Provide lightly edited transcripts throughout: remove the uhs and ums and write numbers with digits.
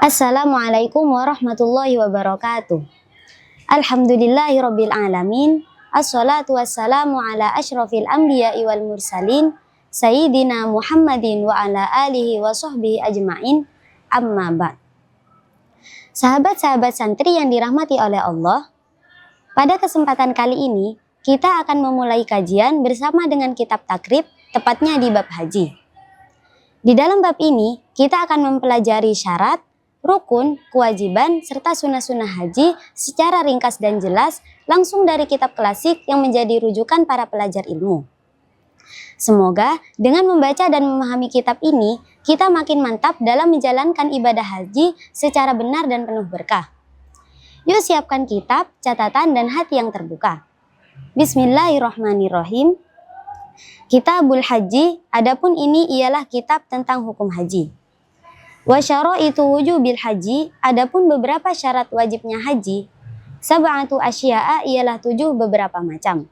Assalamualaikum warahmatullahi wabarakatuh. Alhamdulillahirabbil alamin. Assalatu wassalamu ala asyrafil anbiya'i wal mursalin sayyidina Muhammadin wa ala alihi wa sahbihi ajmain. Amma ba'd. Sahabat-sahabat santri yang dirahmati oleh Allah, pada kesempatan kali ini kita akan memulai kajian bersama dengan kitab takrib, tepatnya di bab haji. Di dalam bab ini kita akan mempelajari syarat, rukun, kewajiban, serta sunnah-sunnah haji secara ringkas dan jelas langsung dari kitab klasik yang menjadi rujukan para pelajar ilmu. Semoga dengan membaca dan memahami kitab ini, kita makin mantap dalam menjalankan ibadah haji secara benar dan penuh berkah. Yuk siapkan kitab, catatan, dan hati yang terbuka. Bismillahirrahmanirrahim. Kitabul Haji, adapun ini ialah kitab tentang hukum haji. Wa syaraitu wujubil haji, adapun beberapa syarat wajibnya haji. Sab'atu asya'a ialah 7 beberapa macam.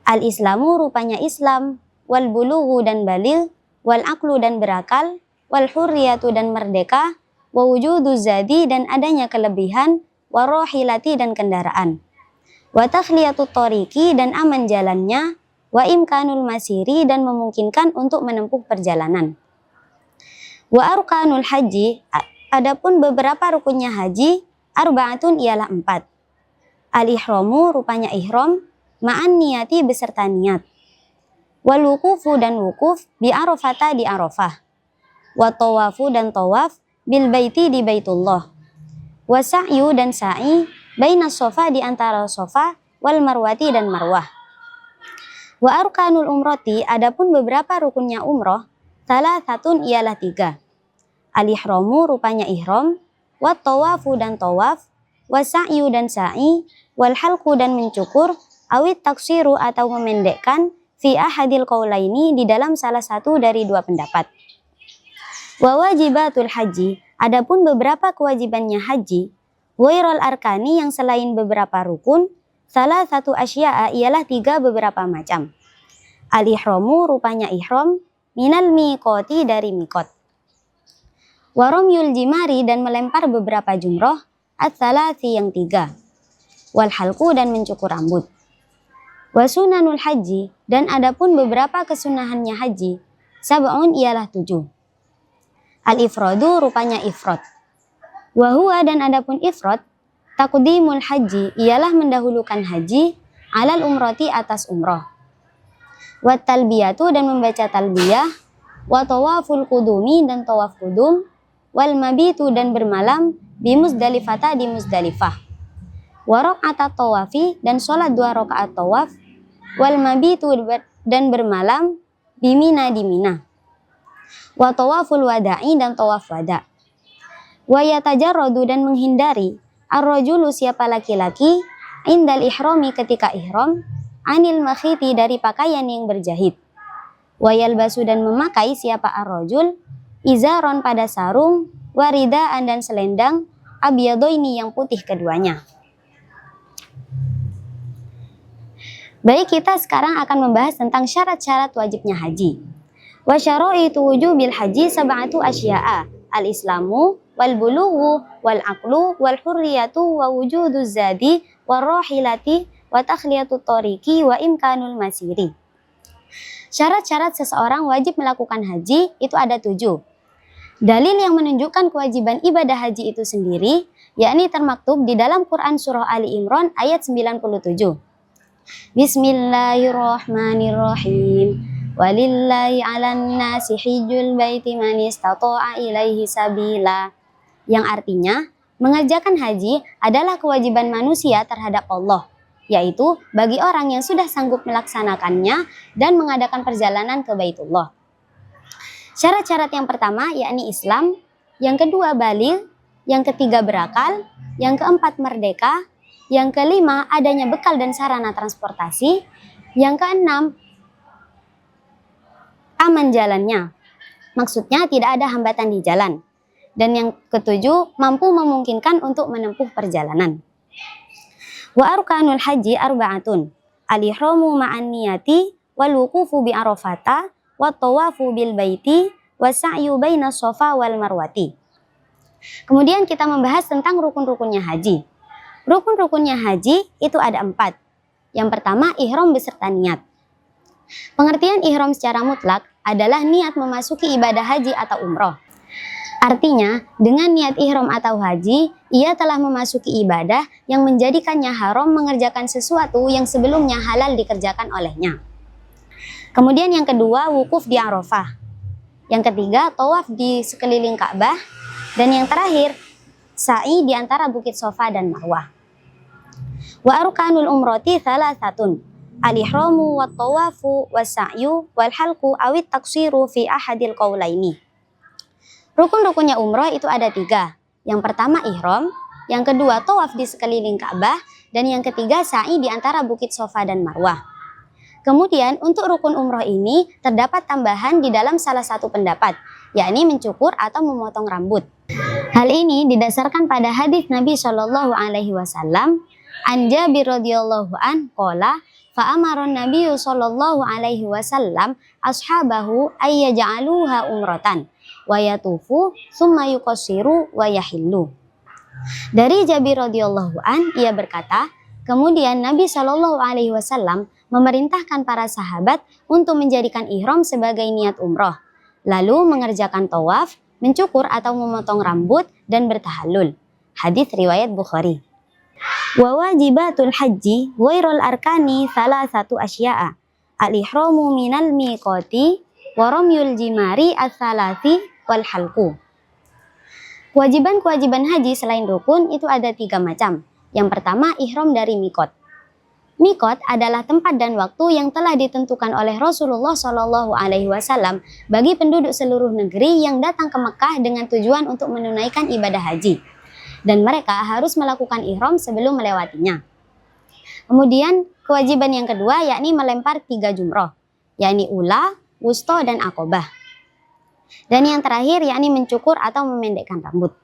Al-islamu rupanya Islam, wal bulughu dan balil, wal aqlu dan berakal, wal hurriyatu dan merdeka, wa wujudu zadi dan adanya kelebihan, wa rohilati dan kendaraan, wa takhliyatu tariqi dan aman jalannya, wa imkanul masiri dan memungkinkan untuk menempuh perjalanan. Wa arkanul haji, adapun beberapa rukunnya haji, arba'atun ialah 4. Al-ihramu rupanya ihram, ma'an niyati beserta niat. Wal wukufu dan wukuf, bi arafata di Arafah. Wa tawafu dan tawaf, bil baiti di Baitullah. Wa sa'yu dan sa'i, baina sofa di antara sofa, wal marwati dan marwah. Wa arkanul umrati, adapun beberapa rukunnya umroh, salasatun ialah 3. Al-ihramu rupanya ihram, wa tawafu dan tawaf, wa sa'yu dan sa'i, wal halqu dan mencukur, awit taksiru atau memendekkan, fi ahadil qaulaini di dalam salah satu dari 2 pendapat. Wa wajibatul haji, adapun beberapa kewajibannya haji, wairul arkani yang selain beberapa rukun, salah satu asya'a ialah 3 beberapa macam. Al-ihramu rupanya ihram, minal miqati dari miqat. Waromyul jimari dan melempar beberapa jumroh, at-salasi yang 3. Wal halqu dan mencukur rambut. Wasunanul haji dan adapun beberapa kesunahannya haji, sab'un ialah 7. Al-ifradu rupanya ifrad. Wahuwa dan adapun ifrad, taqdimul haji ialah mendahulukan haji, alal umrati atas umroh. Wat talbiyatu dan membaca talbiyah, wa tawaful qudumi dan tawaf qudum, wal mabitu dan bermalam, bi Muzdalifata di Muzdalifah. Wa raq'atat tawafi dan sholat 2 rakaat tawaf, wal mabitu dan bermalam, bi Mina di Mina. Wa tawaful wada'i dan tawaf wada'. Wa yatajarradu dan menghindari, ar-rajulu siapa laki-laki, indal ihrami ketika ihram, anil makhiti dari pakaian yang berjahit. Wa yalbasu dan memakai siapa ar-rajul, izaron pada sarung, waridaan dan selendang, abyadoini yang putih keduanya. Baik, kita sekarang akan membahas tentang syarat-syarat wajibnya haji. Wa syaraitu wujubil haji sab'atu asya'a, al-islamu, wal bulughu, wal aqlu, wal hurriyatu, wa wujudu zadi, wa rohilati, wa takhliyatu tariqi, wa imkanul masiri. Syarat-syarat seseorang wajib melakukan haji itu ada 7. Dalil yang menunjukkan kewajiban ibadah haji itu sendiri, yakni termaktub di dalam Quran Surah Ali Imran ayat 97. Bismillahirrahmanirrahim. Walillahi 'alan nasi hijjul baiti man istata'a ilaihi sabila. Yang artinya, mengerjakan haji adalah kewajiban manusia terhadap Allah, yaitu bagi orang yang sudah sanggup melaksanakannya dan mengadakan perjalanan ke Baitullah. Syarat-syarat yang pertama yakni Islam, yang kedua baligh, yang ketiga berakal, yang keempat merdeka, yang kelima adanya bekal dan sarana transportasi, yang keenam aman jalannya, maksudnya tidak ada hambatan di jalan, dan yang ketujuh mampu memungkinkan untuk menempuh perjalanan. Wa arkanul haji arba'atun, al-ihramu ma'an niyati, wal wukufu bi Arafata, wa tawafu bil baiti, wa sa'yu baina sofa wal marwati. Kemudian kita membahas tentang rukun-rukunnya haji. Rukun-rukunnya haji itu ada 4. Yang pertama, ihram beserta niat. Pengertian ihram secara mutlak adalah niat memasuki ibadah haji atau umroh. Artinya, dengan niat ihram atau haji, ia telah memasuki ibadah yang menjadikannya haram mengerjakan sesuatu yang sebelumnya halal dikerjakan olehnya. Kemudian yang kedua, wukuf di Arafah. Yang ketiga, tawaf di sekeliling Ka'bah. Dan yang terakhir, sa'i di antara Bukit Sofa dan Marwah. Wa arkanul umrati thalathatun, al-ihramu wat tawafu was sa'yu wal halqu awit taksiru fi ahadil qaulaini. Rukun-rukunnya umroh itu ada 3. Yang pertama ihram, yang kedua tawaf di sekeliling Ka'bah, dan yang ketiga sa'i di antara Bukit Sofa dan Marwah. Kemudian untuk rukun umroh ini terdapat tambahan di dalam salah satu pendapat, yakni mencukur atau memotong rambut. Hal ini didasarkan pada hadis Nabi Shallallahu Alaihi Wasallam, an Jabir radhiyallahu an qala fa amara Nabi Shallallahu Alaihi Wasallam ashabahu ayyaj'aluha umratan wa yatufu summa yuqassiru wa yahillu. Dari Jabir radhiyallahu an, ia berkata, kemudian Nabi Shallallahu Alaihi Wasallam memerintahkan para sahabat untuk menjadikan ihram sebagai niat umroh, lalu mengerjakan tawaf, mencukur atau memotong rambut, dan bertahallul. Hadis riwayat Bukhari. Wa wajibatul haji ghairul arkani salasatu asya'a, al-ihramu minal miqati wa ramyul jimari as-salasi wal halqu. Kewajiban-kewajiban haji selain rukun itu ada 3 macam. Yang pertama, ihram dari miqat. Miqat adalah tempat dan waktu yang telah ditentukan oleh Rasulullah Shallallahu Alaihi Wasallam bagi penduduk seluruh negeri yang datang ke Mekah dengan tujuan untuk menunaikan ibadah haji, dan mereka harus melakukan ihram sebelum melewatinya. Kemudian kewajiban yang kedua yakni melempar 3 jumroh, yakni ula, wusta, dan akobah. Dan yang terakhir yakni mencukur atau memendekkan rambut.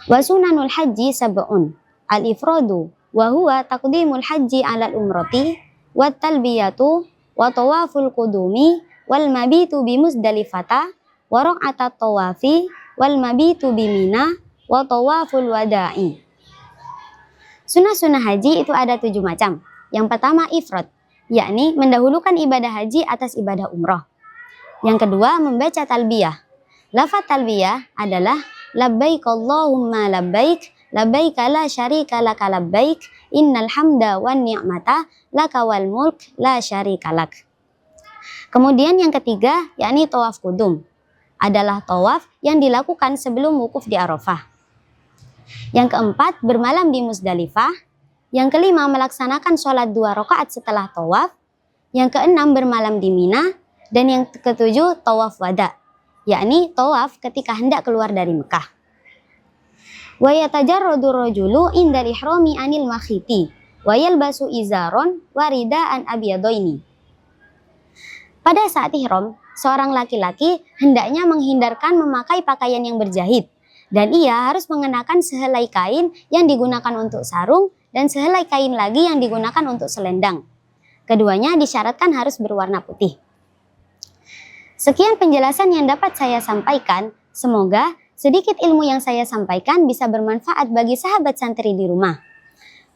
Wa sunanul haji sab'un, al-ifradu wa huwa taqdimul haji 'alal umrati wat talbiyatu wa tawaful qudumi wal mabitu bi Muzdalifata wa raq'atat tawafi wal mabitu bi Mina wa tawaful wada'i. Sunah-sunah haji itu ada 7 macam. Yang pertama ifrad, yakni mendahulukan ibadah haji atas ibadah umroh. Yang kedua membaca talbiyah. Lafaz talbiyah adalah labbaik Allahumma labbaik, labbaik la syarika laka labbaik, innal hamda wan ni'mata laka wal mulk la syarika lak. Kemudian yang ketiga yakni tawaf qudum, adalah tawaf yang dilakukan sebelum wukuf di Arafah. Yang keempat bermalam di Muzdalifah. Yang kelima melaksanakan sholat 2 rakaat setelah tawaf. Yang keenam bermalam di Mina. Dan yang ketujuh tawaf wada, yakni tawaf ketika hendak keluar dari Mekah. Wa yatajarradu rajulu indal ihrami anil makhiti wa yalbasu izaron wa ridaan abyadaini. Pada saat ihram, seorang laki-laki hendaknya menghindarkan memakai pakaian yang berjahit, dan ia harus mengenakan sehelai kain yang digunakan untuk sarung dan sehelai kain lagi yang digunakan untuk selendang. Keduanya disyaratkan harus berwarna putih. Sekian penjelasan yang dapat saya sampaikan. Semoga sedikit ilmu yang saya sampaikan bisa bermanfaat bagi sahabat santri di rumah.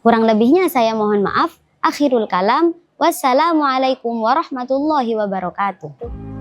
Kurang lebihnya saya mohon maaf. Akhirul kalam. Wassalamualaikum warahmatullahi wabarakatuh.